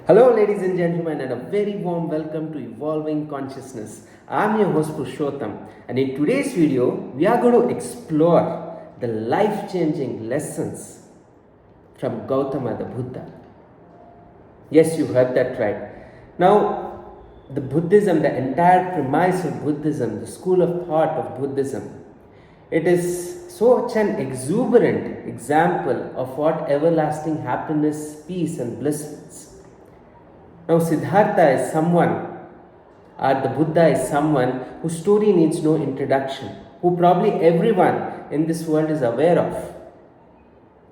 Hello, ladies and gentlemen, and a very warm welcome to Evolving Consciousness. I'm your host Purushottam, and in today's video, we are going to explore the life changing lessons from Gautama the Buddha. Yes, you heard that right. Now, the Buddhism, the entire premise of Buddhism, the school of thought of Buddhism, it is such an exuberant example of what everlasting happiness, peace, and bliss is. Now, Siddhartha is someone, or the Buddha is someone whose story needs no introduction, who probably everyone in this world is aware of.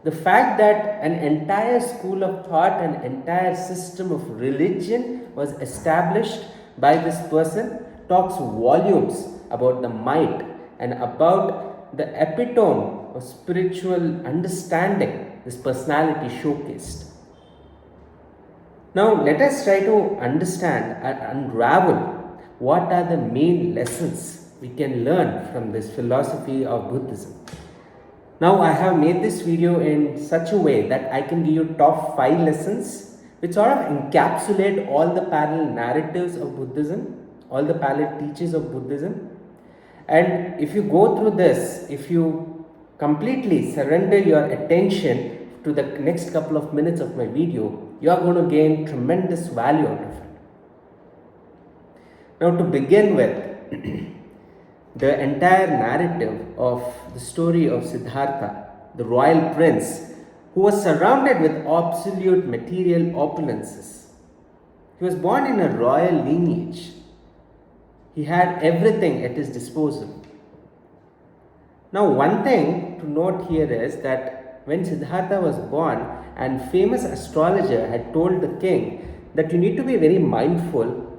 The fact that an entire school of thought, an entire system of religion was established by this person talks volumes about the might and about the epitome of spiritual understanding this personality showcased. Now, let us try to understand and unravel what are the main lessons we can learn from this philosophy of Buddhism. Now, I have made this video in such a way that I can give you top 5 lessons which sort of encapsulate all the parallel narratives of Buddhism, all the parallel teachings of Buddhism. And if you go through this, if you completely surrender your attention to the next couple of minutes of my video, you are going to gain tremendous value out of it. Now, to begin with, the entire narrative of the story of Siddhartha, the royal prince, who was surrounded with absolute material opulences. He was born in a royal lineage. He had everything at his disposal. Now, one thing to note here is that when Siddhartha was born, and famous astrologer had told the king that you need to be very mindful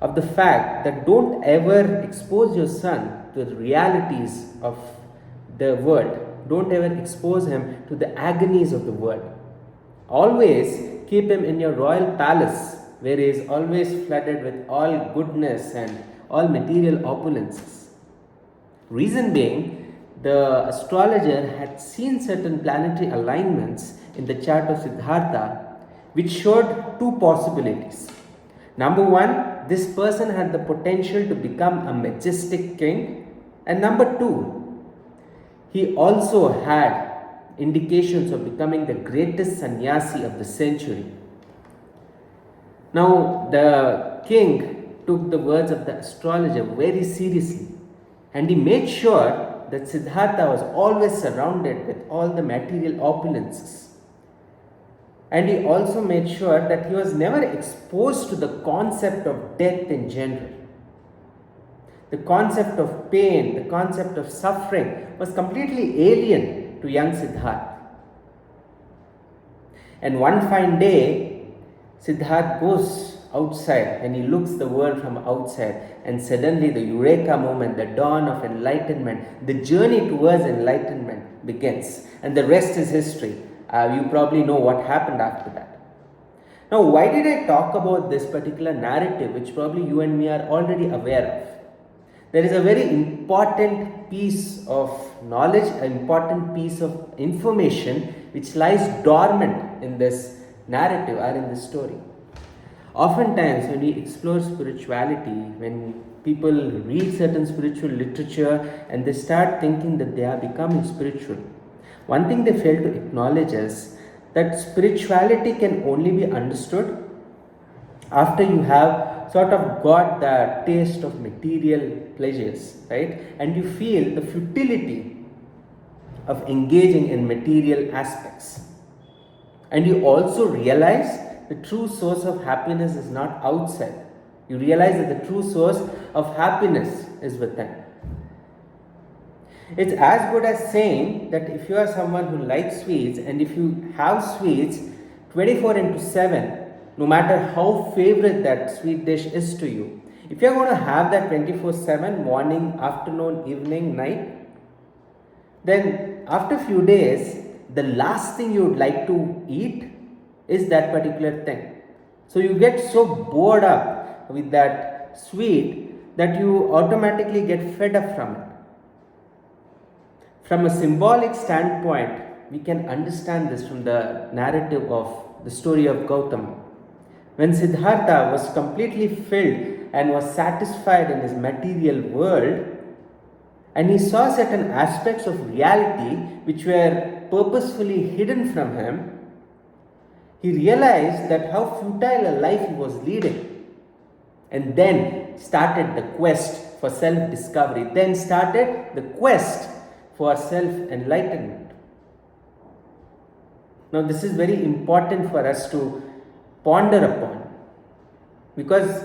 of the fact that don't ever expose your son to the realities of the world. Don't ever expose him to the agonies of the world. Always keep him in your royal palace where he is always flooded with all goodness and all material opulences. Reason being, the astrologer had seen certain planetary alignments in the chart of Siddhartha which showed two possibilities. Number one, this person had the potential to become a majestic king, and number two, he also had indications of becoming the greatest sannyasi of the century. Now, the king took the words of the astrologer very seriously, and he made sure that Siddhartha was always surrounded with all the material opulences. And he also made sure that he was never exposed to the concept of death in general. The concept of pain, the concept of suffering was completely alien to young Siddhartha. And one fine day, Siddhartha goes outside and he looks the world from outside, and suddenly the eureka moment, the dawn of enlightenment, the journey towards enlightenment begins, and the rest is history. You probably know what happened after that. Now, why did I talk about this particular narrative, which probably you and me are already aware of? There is a very important piece of knowledge, an important piece of information which lies dormant in this narrative or in this story. Oftentimes, when we explore spirituality, when people read certain spiritual literature and they start thinking that they are becoming spiritual, one thing they fail to acknowledge is that spirituality can only be understood after you have sort of got the taste of material pleasures, right? And you feel the futility of engaging in material aspects. And you also realize the true source of happiness is not outside. You realize that the true source of happiness is within. It's as good as saying that if you are someone who likes sweets, and if you have sweets 24/7, no matter how favorite that sweet dish is to you, if you are going to have that 24/7, morning, afternoon, evening, night, then after a few days, the last thing you would like to eat is that particular thing. So you get so bored up with that sweet that you automatically get fed up from it. From a symbolic standpoint, we can understand this from the narrative of the story of Gautama. When Siddhartha was completely filled and was satisfied in his material world, and he saw certain aspects of reality which were purposefully hidden from him, he realized that how futile a life he was leading, and then started the quest for self-discovery, then started the quest for self-enlightenment. Now this is very important for us to ponder upon, because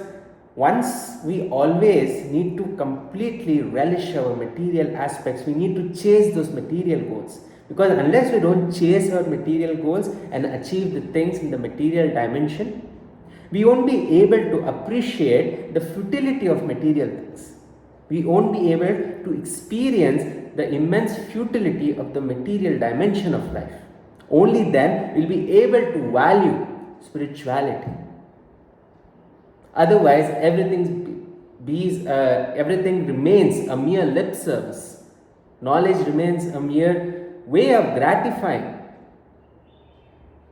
once we always need to completely relish our material aspects, we need to chase those material goals, because unless we don't chase our material goals and achieve the things in the material dimension, we won't be able to appreciate the futility of material things. We won't be able to experience the immense futility of the material dimension of life. Only then we'll be able to value spirituality. Otherwise, everything remains a mere lip service. Knowledge remains a mere way of gratifying.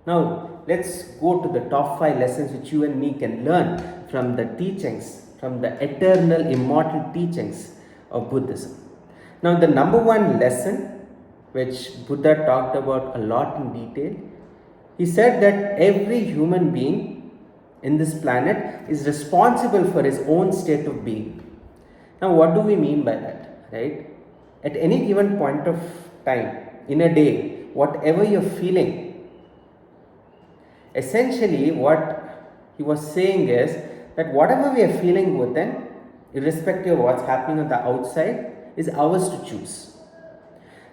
Now, let's go to the top 5 lessons which you and me can learn from the teachings, from the eternal, immortal teachings of Buddhism. Now, the number 1 lesson which Buddha talked about a lot in detail, he said that every human being in this planet is responsible for his own state of being. Now, what do we mean by that, right? At any given point of time, in a day, whatever you're feeling, essentially what he was saying is that whatever we are feeling within, irrespective of what's happening on the outside, is ours to choose.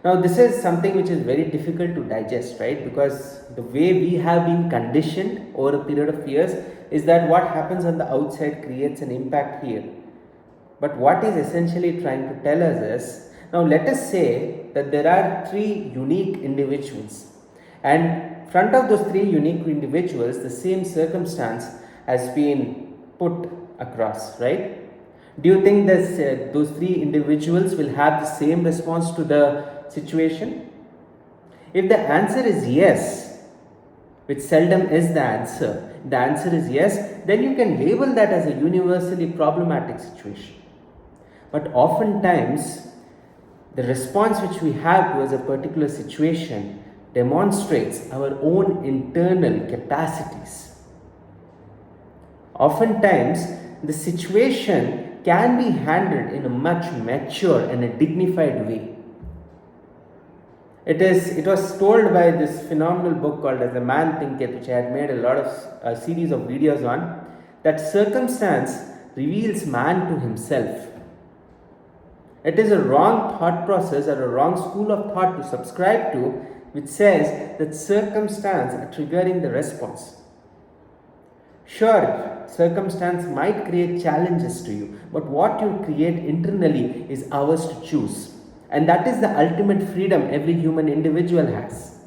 Now, this is something which is very difficult to digest, right? Because the way we have been conditioned over a period of years is that what happens on the outside creates an impact here. But what is essentially trying to tell us is, now let us say that there are 3 unique individuals, and in front of those 3 unique individuals, the same circumstance has been put across, right? Do you think that those 3 individuals will have the same response to the situation? If the answer is yes, which seldom is the answer is yes, then you can label that as a universally problematic situation. But oftentimes, the response which we have towards a particular situation demonstrates our own internal capacities. Oftentimes, the situation can be handled in a much mature and a dignified way. It was told by this phenomenal book called as The Man Thinketh, which I had made a series of videos on, that circumstance reveals man to himself. It is a wrong thought process or a wrong school of thought to subscribe to, which says that circumstance are triggering the response. Sure, circumstance might create challenges to you, but what you create internally is ours to choose. And that is the ultimate freedom every human individual has.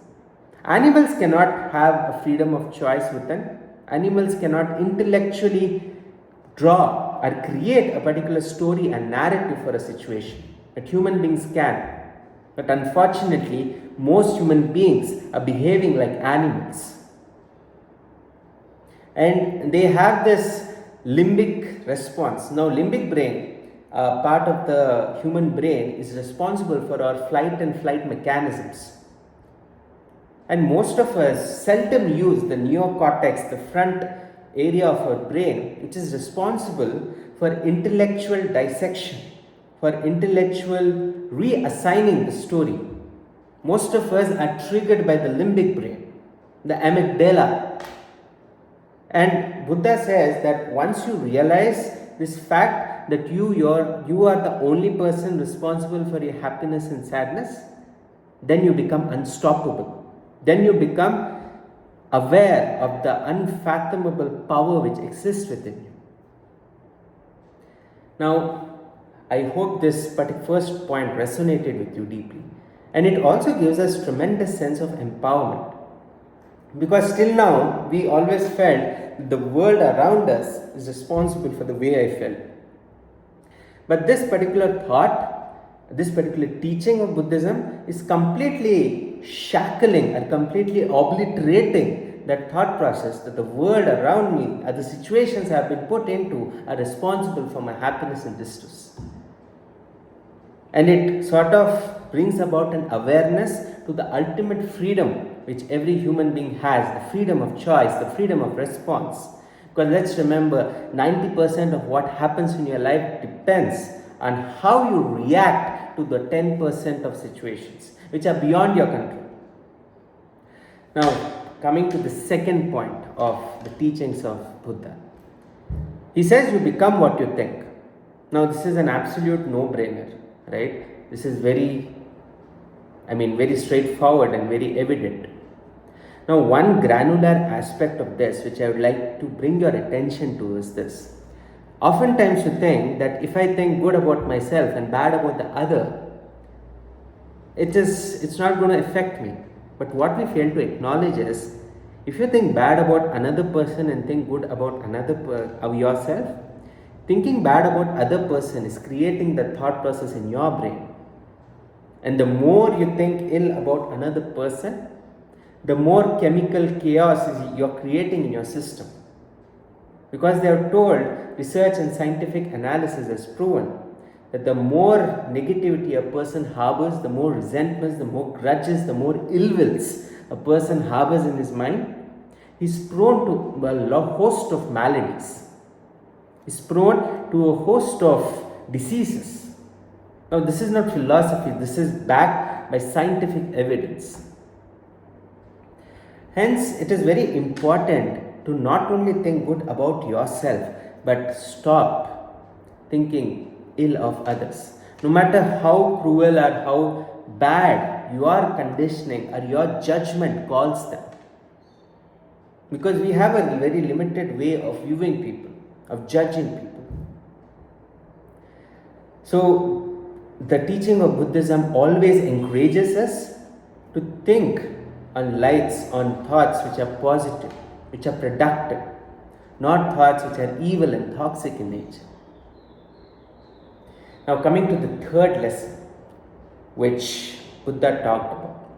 Animals cannot have a freedom of choice within. Animals cannot intellectually draw or create a particular story and narrative for a situation. But human beings can. But unfortunately, most human beings are behaving like animals. And they have this limbic response. Now, limbic brain, part of the human brain, is responsible for our flight and flight mechanisms. And most of us seldom use the neocortex, the front area of our brain, which is responsible for intellectual dissection, for intellectual reassigning the story. Most of us are triggered by the limbic brain, the amygdala. And Buddha says that once you realize this fact that you are the only person responsible for your happiness and sadness, then you become unstoppable. Then you become aware of the unfathomable power which exists within you. Now, I hope this first point resonated with you deeply. And it also gives us tremendous sense of empowerment. Because till now, we always felt the world around us is responsible for the way I felt. But this particular thought, this particular teaching of Buddhism is completely shackling and completely obliterating that thought process that the world around me, the situations I have been put into, are responsible for my happiness and distress. And it sort of brings about an awareness to the ultimate freedom which every human being has, the freedom of choice, the freedom of response. Because let's remember, 90% of what happens in your life depends on how you react to the 10% of situations which are beyond your control. Now, coming to the second point of the teachings of Buddha. He says you become what you think. Now, this is an absolute no-brainer, right? This is very straightforward and very evident. Now, one granular aspect of this which I would like to bring your attention to is this. Oftentimes you think that if I think good about myself and bad about the other, it's not going to affect me. But what we fail to acknowledge is, if you think bad about another person and think good about yourself, thinking bad about other person is creating the thought process in your brain. And the more you think ill about another person, the more chemical chaos you're creating in your system. Because they are told, research and scientific analysis has proven that the more negativity a person harbors, the more resentments, the more grudges, the more ill wills a person harbors in his mind, he's prone to a host of maladies. He's prone to a host of diseases. Now, this is not philosophy, this is backed by scientific evidence. Hence, it is very important to not only think good about yourself, but stop thinking ill of others. No matter how cruel or how bad your conditioning or your judgment calls them. Because we have a very limited way of viewing people, of judging people. So, the teaching of Buddhism always encourages us to think on lights, on thoughts which are positive, which are productive, not thoughts which are evil and toxic in nature. Now, coming to the third lesson, which Buddha talked about.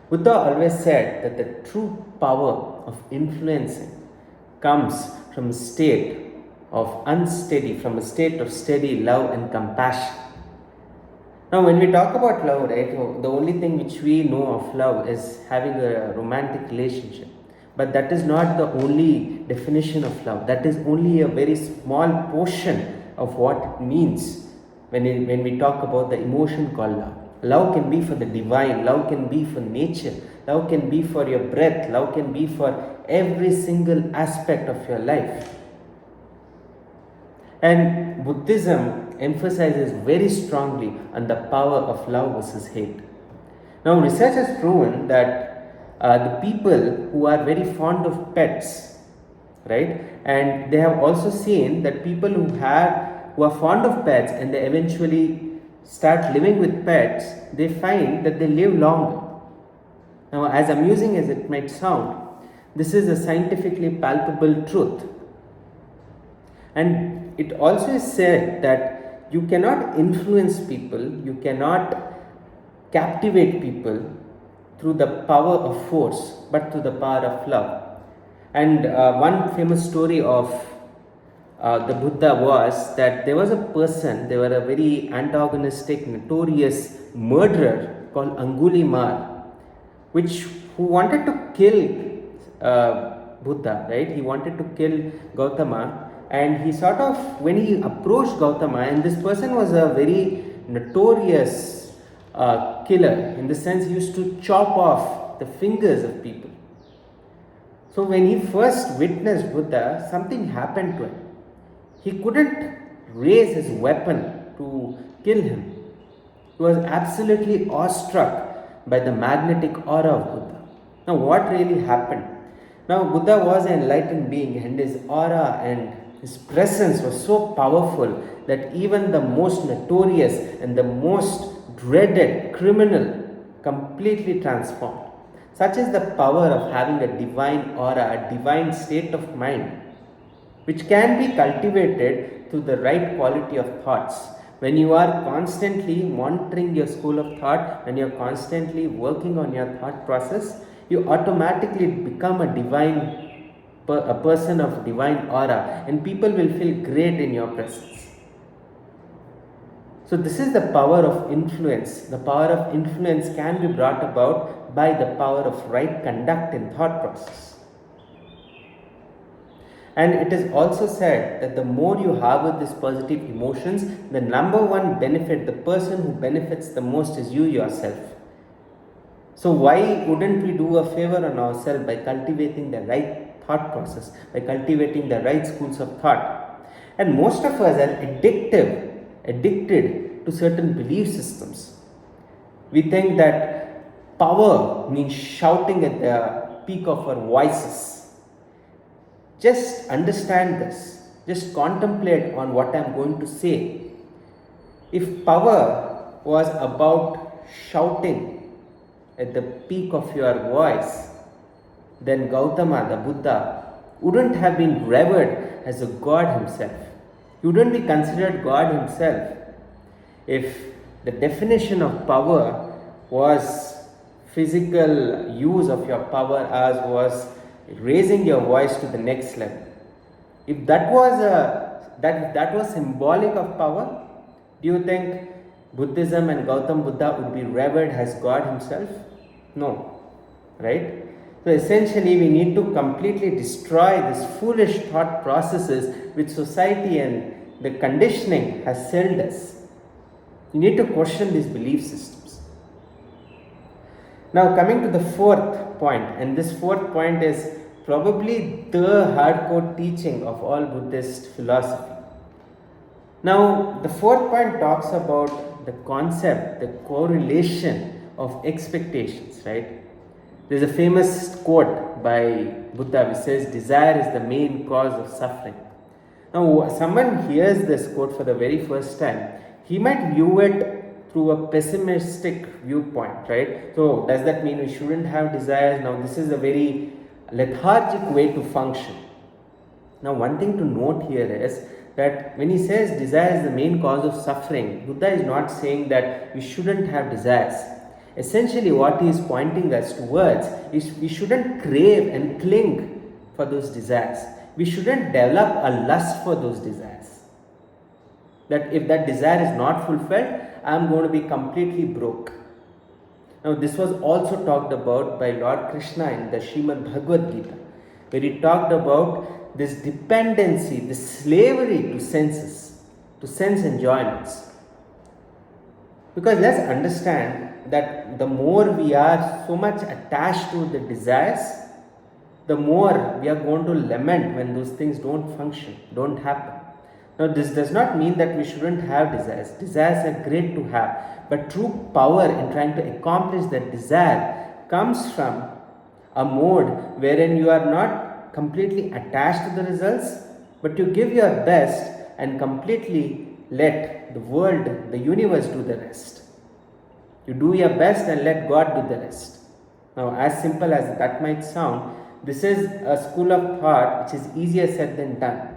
Buddha always said that the true power of influencing comes from a state of from a state of steady love and compassion. Now, when we talk about love, right, the only thing which we know of love is having a romantic relationship. But that is not the only definition of love. That is only a very small portion of what it means when we talk about the emotion called love. Love can be for the divine, love can be for nature, love can be for your breath, love can be for every single aspect of your life. And Buddhism emphasizes very strongly on the power of love versus hate. Now, research has proven that the people who are very fond of pets, right, and they have also seen that people who are fond of pets and they eventually start living with pets, they find that they live longer. Now, as amusing as it might sound, this is a scientifically palpable truth. And it also is said that you cannot influence people, you cannot captivate people through the power of force, but through the power of love. And one famous story of the Buddha was that there was a person, they were a very antagonistic, notorious murderer called Angulimala, who wanted to kill Buddha, right? He wanted to kill Gautama, and he when he approached Gautama, and this person was a very notorious killer, in the sense he used to chop off the fingers of people. So when he first witnessed Buddha, something happened to him. He couldn't raise his weapon to kill him. He was absolutely awestruck by the magnetic aura of Buddha. Now, what really happened? Now, Buddha was an enlightened being, and his aura and his presence was so powerful that even the most notorious and the most dreaded criminal completely transformed. Such is the power of having a divine aura, a divine state of mind, which can be cultivated through the right quality of thoughts. When you are constantly monitoring your school of thought, when you are constantly working on your thought process, You automatically become a person of divine aura, and people will feel great in your presence. So this is the power of influence. The power of influence can be brought about by the power of right conduct in thought process. And it is also said that the more you harbor these positive emotions, the number one benefit, the person who benefits the most is you yourself. So why wouldn't we do a favor on ourselves by cultivating the right thought process, by cultivating the right schools of thought? And most of us are addicted to certain belief systems. We think that power means shouting at the peak of our voices. Just understand this. Just contemplate on what I'm going to say. If power was about shouting at the peak of your voice, then Gautama, the Buddha, wouldn't have been revered as a god himself. He wouldn't be considered God himself if the definition of power was physical use of your power, as was raising your voice to the next level. If that was symbolic of power, do you think Buddhism and Gautam Buddha would be revered as God himself? No, right? So essentially we need to completely destroy these foolish thought processes which society and the conditioning has sold us. You need to question these belief systems. Now coming to the fourth point, and this fourth point is probably the hardcore teaching of all Buddhist philosophy. Now the fourth point talks about the concept, the correlation of expectations, right? There's a famous quote by Buddha which says, desire is the main cause of suffering. Now someone hears this quote for the very first time, he might view it through a pessimistic viewpoint, right? So does that mean we shouldn't have desires? Now this is a very lethargic way to function. Now one thing to note here is that when he says desire is the main cause of suffering, Buddha is not saying that we shouldn't have desires. Essentially what he is pointing us towards is we shouldn't crave and cling for those desires. We shouldn't develop a lust for those desires. That if that desire is not fulfilled, I am going to be completely broke. Now this was also talked about by Lord Krishna in the Srimad Bhagavad Gita, where he talked about this dependency, this slavery to senses, to sense enjoyments. Because let's understand that the more we are so much attached to the desires, the more we are going to lament when those things don't function, don't happen. Now this does not mean that we shouldn't have desires. Desires are great to have, but true power in trying to accomplish that desire comes from a mode wherein you are not completely attached to the results, but you give your best and completely let the world, the universe do the rest. You do your best and let God do the rest. Now as simple as that might sound, this is a school of thought which is easier said than done.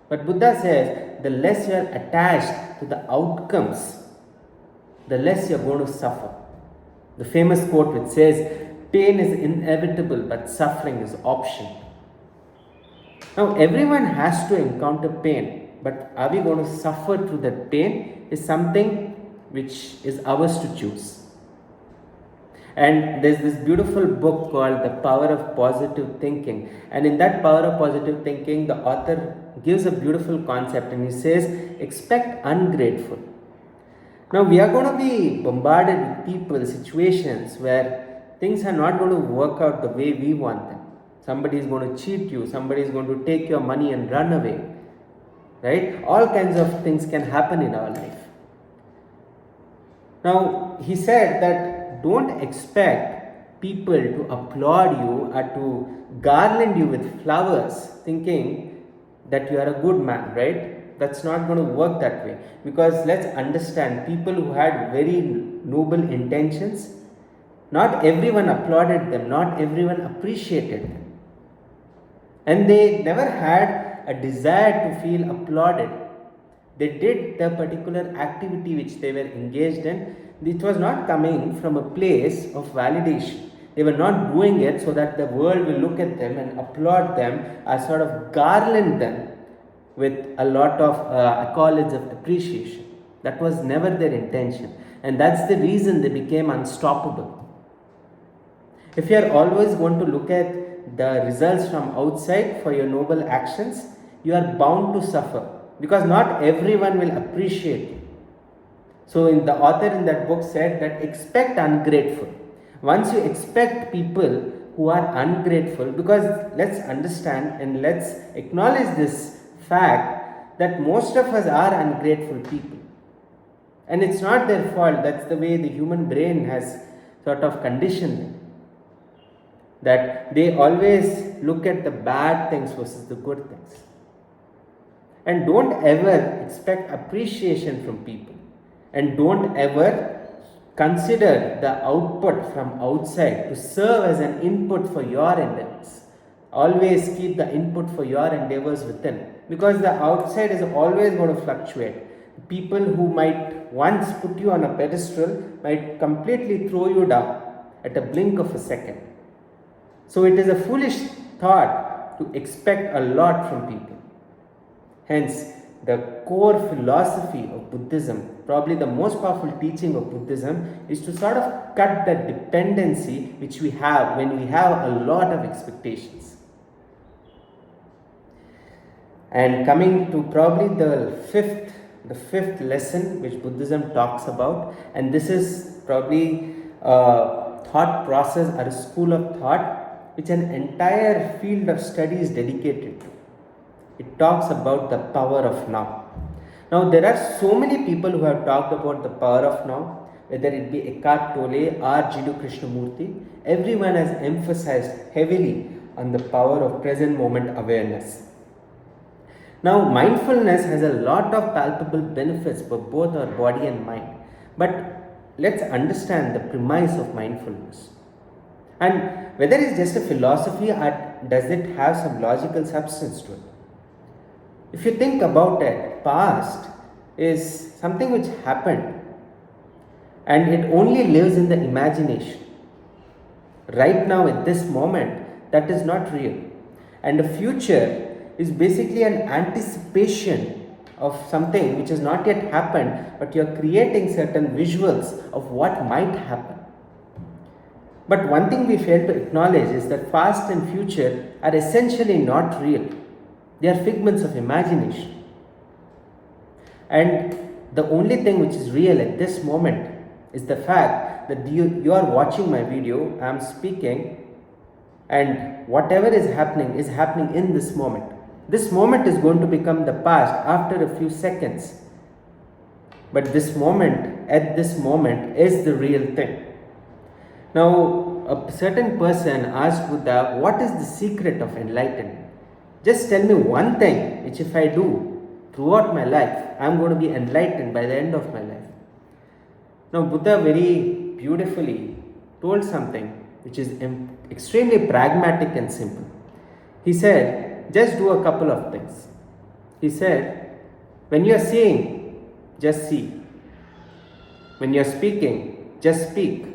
But Buddha says the less you are attached to the outcomes, the less you are going to suffer. The famous quote which says, pain is inevitable but suffering is optional. Now everyone has to encounter pain, but are we going to suffer through that pain is something which is ours to choose. And there's this beautiful book called The Power of Positive Thinking. And in that Power of Positive Thinking, the author gives a beautiful concept and he says, expect ungrateful. Now we are going to be bombarded with people, situations where things are not going to work out the way we want them. Somebody is going to cheat you, somebody is going to take your money and run away. Right? All kinds of things can happen in our life. Now he said that don't expect people to applaud you or to garland you with flowers thinking that you are a good man, right? That's not going to work that way, because let's understand, people who had very noble intentions, not everyone applauded them, not everyone appreciated them, and they never had a desire to feel applauded. They did the particular activity which they were engaged in. It was not coming from a place of validation. They were not doing it so that the world will look at them and applaud them or sort of garland them with a lot of accolades of appreciation. That was never their intention, and that's the reason they became unstoppable. If you are always going to look at the results from outside for your noble actions, you are bound to suffer, because not everyone will appreciate you. So the author in that book said that expect ungrateful. Once you expect people who are ungrateful, because let's understand and let's acknowledge this fact that most of us are ungrateful people. And it's not their fault, that's the way the human brain has sort of conditioned them. That they always look at the bad things versus the good things. And don't ever expect appreciation from people. And don't ever consider the output from outside to serve as an input for your endeavors. Always keep the input for your endeavors within, because the outside is always going to fluctuate. People who might once put you on a pedestal might completely throw you down at a blink of a second. So it is a foolish thought to expect a lot from people. Hence, the core philosophy of Buddhism, probably the most powerful teaching of Buddhism, is to sort of cut that dependency which we have when we have a lot of expectations. And coming to probably the fifth lesson which Buddhism talks about, and this is probably a thought process or a school of thought which an entire field of study is dedicated to. It talks about the power of now. Now, there are so many people who have talked about the power of now, whether it be Eckhart Tolle or Jiddu Krishnamurti. Everyone has emphasized heavily on the power of present moment awareness. Now, mindfulness has a lot of palpable benefits for both our body and mind. But let's understand the premise of mindfulness. And whether it's just a philosophy or does it have some logical substance to it. If you think about it, past is something which happened and it only lives in the imagination. Right now, at this moment, that is not real. And the future is basically an anticipation of something which has not yet happened, but you are creating certain visuals of what might happen. But one thing we fail to acknowledge is that past and future are essentially not real. They are figments of imagination. And the only thing which is real at this moment is the fact that you are watching my video, I am speaking, and whatever is happening in this moment. This moment is going to become the past after a few seconds. But this moment, at this moment, is the real thing. Now, a certain person asked Buddha, what is the secret of enlightenment? Just tell me one thing which if I do throughout my life, I am going to be enlightened by the end of my life. Now, Buddha very beautifully told something which is extremely pragmatic and simple. He said, just do a couple of things. He said, when you are seeing, just see. When you are speaking, just speak.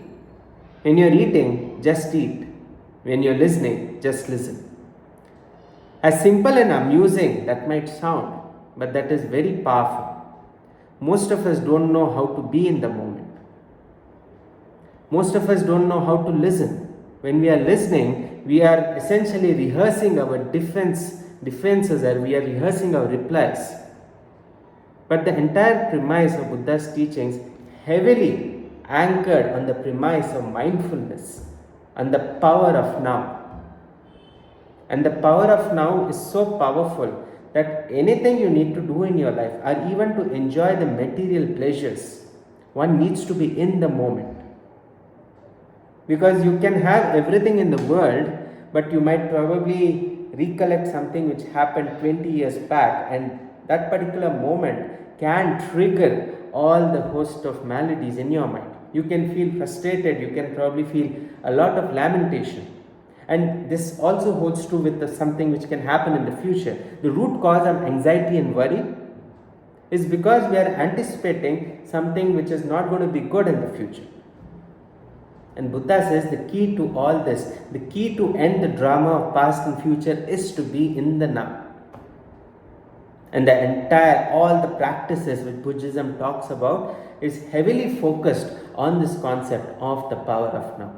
When you are eating, just eat. When you are listening, just listen. As simple and amusing that might sound, but that is very powerful. Most of us don't know how to be in the moment. Most of us don't know how to listen. When we are listening, we are essentially rehearsing our defenses, or we are rehearsing our replies. But the entire premise of Buddha's teachings heavily anchored on the premise of mindfulness and the power of now. And the power of now is so powerful that anything you need to do in your life, or even to enjoy the material pleasures, one needs to be in the moment. Because you can have everything in the world, but you might probably recollect something which happened 20 years back, and that particular moment can trigger all the host of maladies in your mind. You can feel frustrated, you can probably feel a lot of lamentation. And this also holds true with something which can happen in the future. The root cause of anxiety and worry is because we are anticipating something which is not going to be good in the future. And Buddha says the key to all this, the key to end the drama of past and future is to be in the now. And all the practices which Buddhism talks about is heavily focused on this concept of the power of now.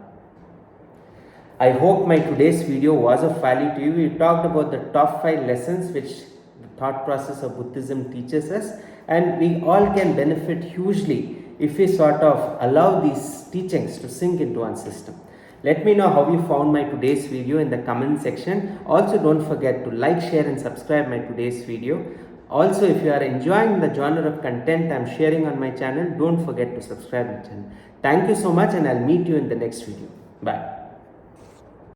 I hope my today's video was of value to you. We talked about the top 5 lessons which the thought process of Buddhism teaches us, and we all can benefit hugely if we sort of allow these teachings to sink into our system. Let me know how you found my today's video in the comment section. Also, don't forget to like, share and subscribe my today's video. Also, if you are enjoying the genre of content I am sharing on my channel, don't forget to subscribe my channel. Thank you so much, and I'll meet you in the next video. Bye.